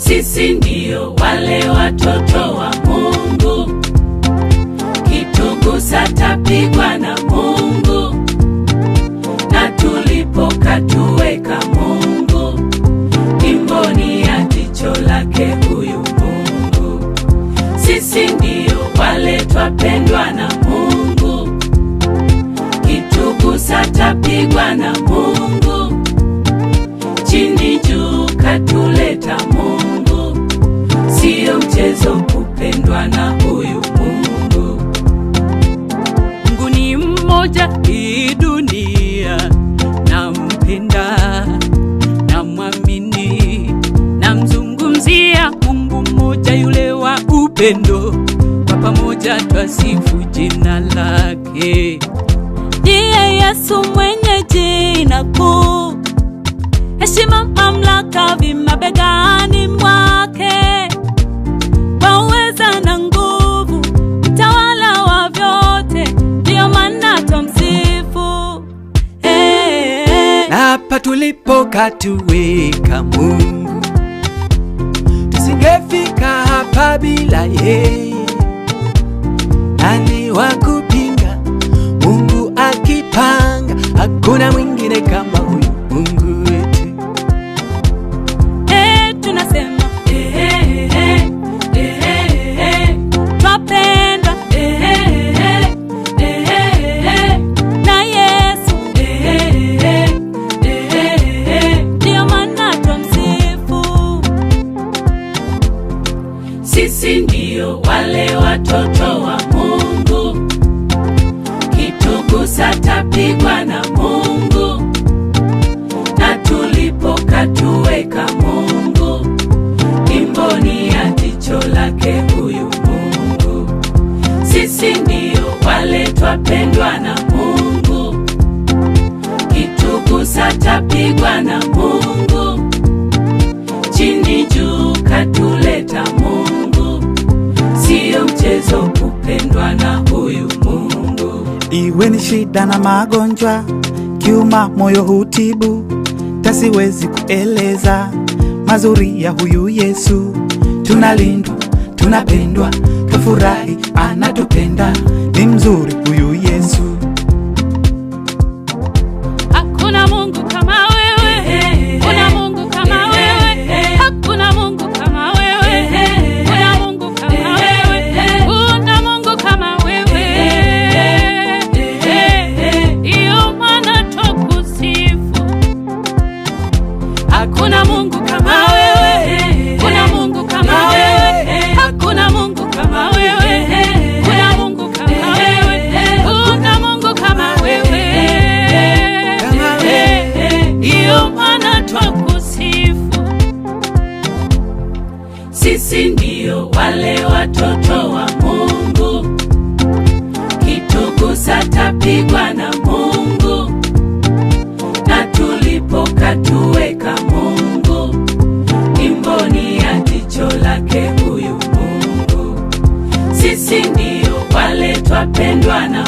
Sisi ndio wale watoto wa Mungu, kitugusa tapigwa na Mungu, na tulipokatuweka Mungu imboni ya jicho lake huyu Mungu. Sisi ndio wale twapendwa na Mungu, kitugusa tapigwa na Mungu, chini juu katuleta Mungu. Sio mchezo kupendwa na huyu Mungu. Mungu ni mmoja, hii dunia nampenda, namwamini, namzungumzia Mungu mmoja yule wa upendo. Kwa pamoja twasifu jina lake. Ndiye Yesu mwenye jina kuu, heshima mamlaka vimabegani mwake, waweza na nguvu, mtawala wa vyote, ndiyo maana tumsifu. Na hapa tulipokatuweka Mungu, tusingefika hapa bila yeye. Nani wa kupinga Mungu akipanga? Hakuna mwingine kama huyu Mungu wetu. Tunasema twapendwa na Yesu, ndiyo maana tumsifu. Sisi ndio wale watoto wa Mungu, kitugusa tapigwa na Mungu, na tulipokatuweka Mungu imboni ya jicho lake huyu Mungu. Sisi ndio wale twapendwa na Mungu, kitugusa tapigwa na Mungu, chini juu katuleta Mungu. Sio mchezo kupendwa na huyu Mungu. Iwe ni shida na magonjwa, kiuma moyo hutibu, tasiwezi kueleza mazuri ya huyu Yesu. Tunalindwa, tunapendwa, tufurahi, anatupenda, ni mzuri huyu Yesu. Hakuna Mungu kama wewe, kuna Mungu kama wewe, hakuna Mungu kama wewe, kuna Mungu kama wewe, kuna Mungu kama wewe, iyo maana tukusifu. Hakuna Mungu kama wewe, kuna Mungu kama wewe, hakuna Mungu kama wewe, kuna Mungu kama wewe, kuna Mungu kama wewe, iyo maana tukusifu. Sisi ndio wale watoto wa Mungu, kitugusa tapigwa na Mungu, na tulipokatuweka Mungu imboni ya jicho lake huyu Mungu. Sisi ndio wale twapendwa na